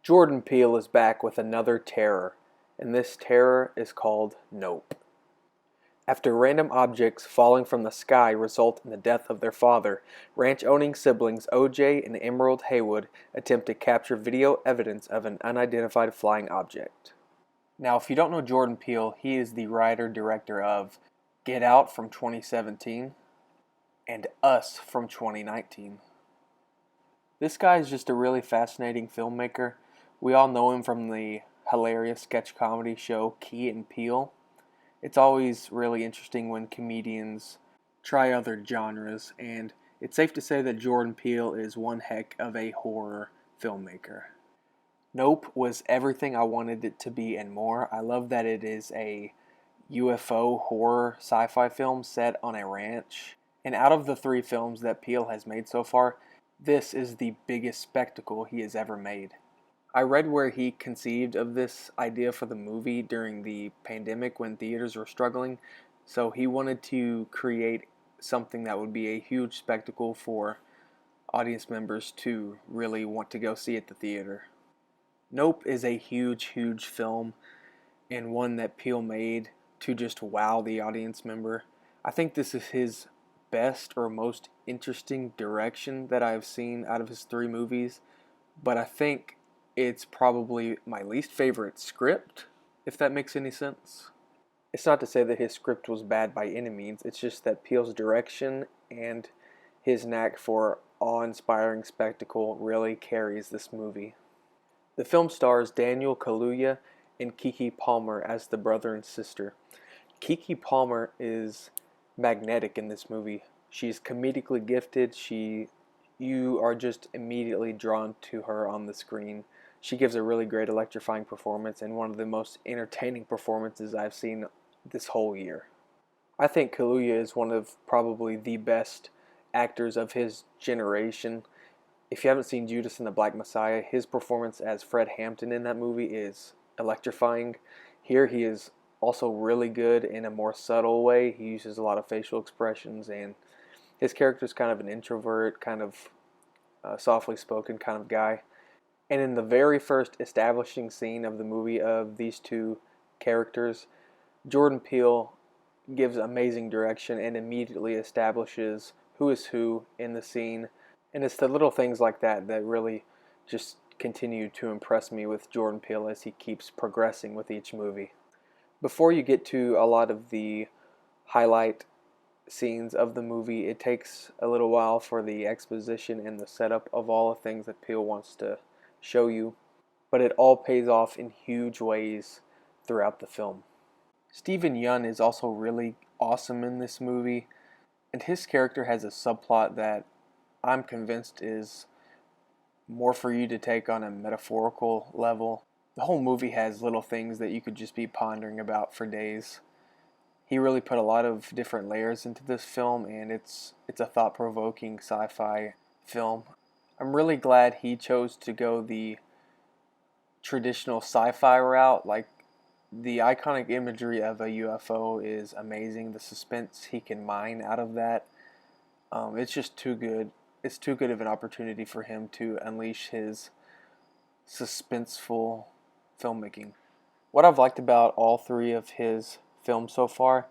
Jordan Peele is back with another terror, and this terror is called Nope. After random objects falling from the sky result in the death of their father, ranch-owning siblings OJ and Emerald Haywood attempt to capture video evidence of an unidentified flying object. Now, if you don't know Jordan Peele, he is the writer-director of Get Out from 2017 and Us from 2019. This guy is just a really fascinating filmmaker. We all know him from the hilarious sketch comedy show Key and Peele. It's always really interesting when comedians try other genres, and it's safe to say that Jordan Peele is one heck of a horror filmmaker. Nope was everything I wanted it to be and more. I love that it is a UFO horror sci-fi film set on a ranch. And out of the three films that Peele has made so far, this is the biggest spectacle he has ever made. I read where he conceived of this idea for the movie during the pandemic when theaters were struggling, so he wanted to create something that would be a huge spectacle for audience members to really want to go see at the theater. Nope is a huge film, and one that Peele made to just wow the audience member. I think this is his best or most interesting direction that I've seen out of his three movies, but I think it's probably my least favorite script, if that makes any sense. It's not to say that his script was bad by any means, it's just that Peele's direction and his knack for awe-inspiring spectacle really carries this movie. The film stars Daniel Kaluuya and Keke Palmer as the brother and sister. Keke Palmer is magnetic in this movie. She's comedically gifted. You are just immediately drawn to her on the screen. She gives a really great electrifying performance and one of the most entertaining performances I've seen this whole year. I think Kaluuya is one of probably the best actors of his generation. If you haven't seen Judas and the Black Messiah, his performance as Fred Hampton in that movie is electrifying. Here he is also really good in a more subtle way. He uses a lot of facial expressions, and his character is kind of an introvert, kind of softly spoken kind of guy. And in the very first establishing scene of the movie of these two characters, Jordan Peele gives amazing direction and immediately establishes who is who in the scene. And it's the little things like that that really just continue to impress me with Jordan Peele as he keeps progressing with each movie. Before you get to a lot of the highlight scenes of the movie, it takes a little while for the exposition and the setup of all the things that Peele wants to show you, but it all pays off in huge ways throughout the film. Steven Yeun is also really awesome in this movie, and his character has a subplot that I'm convinced is more for you to take on a metaphorical level. The whole movie has little things that you could just be pondering about for days. He really put a lot of different layers into this film, and it's a thought-provoking sci-fi film. I'm really glad he chose to go the traditional sci-fi route. Like, the iconic imagery of a UFO is amazing. The suspense he can mine out of that, it's just too good. It's too good of an opportunity for him to unleash his suspenseful filmmaking. What I've liked about all three of his films so far,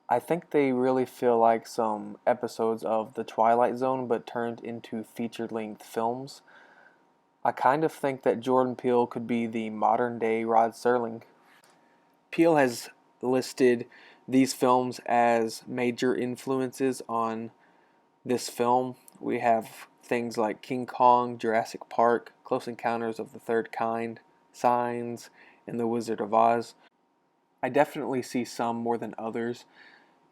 I think they really feel like some episodes of The Twilight Zone but turned into feature-length films. I kind of think that Jordan Peele could be the modern-day Rod Serling. Peele has listed these films as major influences on this film. We have things like King Kong, Jurassic Park, Close Encounters of the Third Kind, Signs, and The Wizard of Oz. I definitely see some more than others.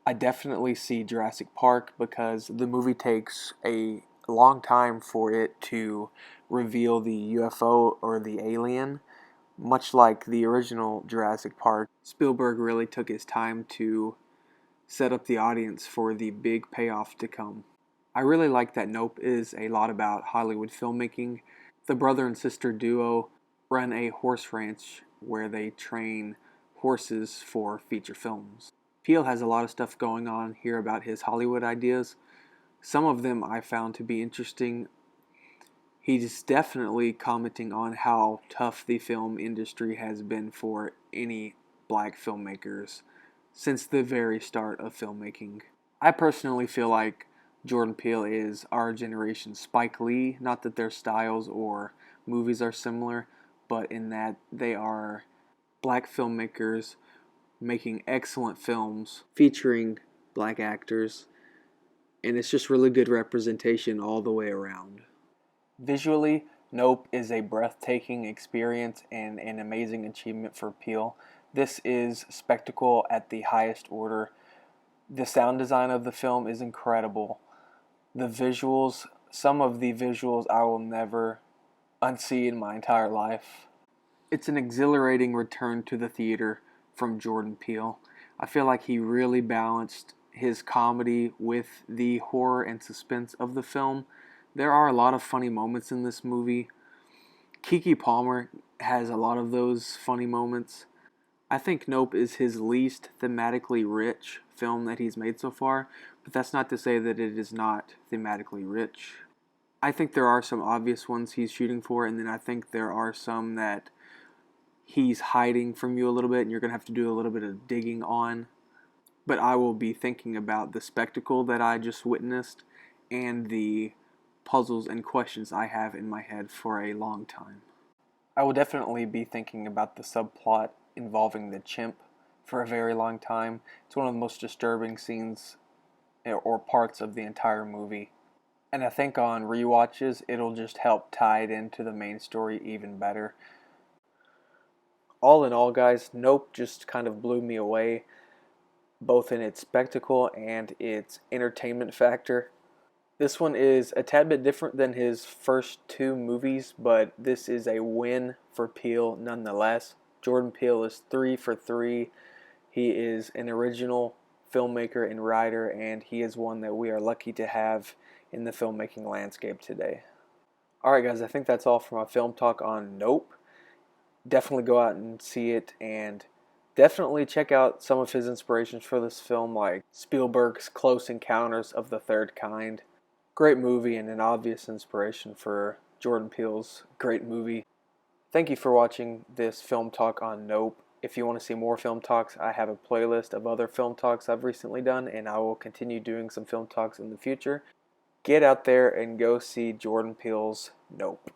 I definitely see Jurassic Park because the movie takes a long time for it to reveal the UFO or the alien. Much like the original Jurassic Park, Spielberg really took his time to set up the audience for the big payoff to come. I really like that Nope is a lot about Hollywood filmmaking. The brother and sister duo run a horse ranch where they train horses for feature films. Peele has a lot of stuff going on here about his Hollywood ideas. Some of them I found to be interesting. He's definitely commenting on how tough the film industry has been for any black filmmakers since the very start of filmmaking. I personally feel like Jordan Peele is our generation's Spike Lee. Not that their styles or movies are similar, but in that they are black filmmakers making excellent films featuring black actors, and it's just really good representation all the way around. Visually, Nope is a breathtaking experience and an amazing achievement for Peele. This is spectacle at the highest order. The sound design of the film is incredible. The visuals, some of the visuals I will never unsee in my entire life. It's an exhilarating return to the theater from Jordan Peele. I feel like he really balanced his comedy with the horror and suspense of the film. There are a lot of funny moments in this movie. Keke Palmer has a lot of those funny moments. I think Nope is his least thematically rich film that he's made so far, but that's not to say that it is not thematically rich. I think there are some obvious ones he's shooting for, and then I think there are some that he's hiding from you a little bit, and you're going to have to do a little bit of digging on. But I will be thinking about the spectacle that I just witnessed and the puzzles and questions I have in my head for a long time. I will definitely be thinking about the subplot involving the chimp for a very long time. It's one of the most disturbing scenes or parts of the entire movie. And I think on rewatches, it'll just help tie it into the main story even better. All in all, guys, Nope just kind of blew me away, both in its spectacle and its entertainment factor. This one is a tad bit different than his first two movies, but this is a win for Peele nonetheless. Jordan Peele is 3 for 3. He is an original filmmaker and writer, and he is one that we are lucky to have in the filmmaking landscape today. Alright guys, I think that's all for my film talk on Nope. Definitely go out and see it, and definitely check out some of his inspirations for this film, like Spielberg's Close Encounters of the Third Kind. Great movie and an obvious inspiration for Jordan Peele's great movie. Thank you for watching this film talk on Nope. If you want to see more film talks, I have a playlist of other film talks I've recently done, and I will continue doing some film talks in the future. Get out there and go see Jordan Peele's Nope.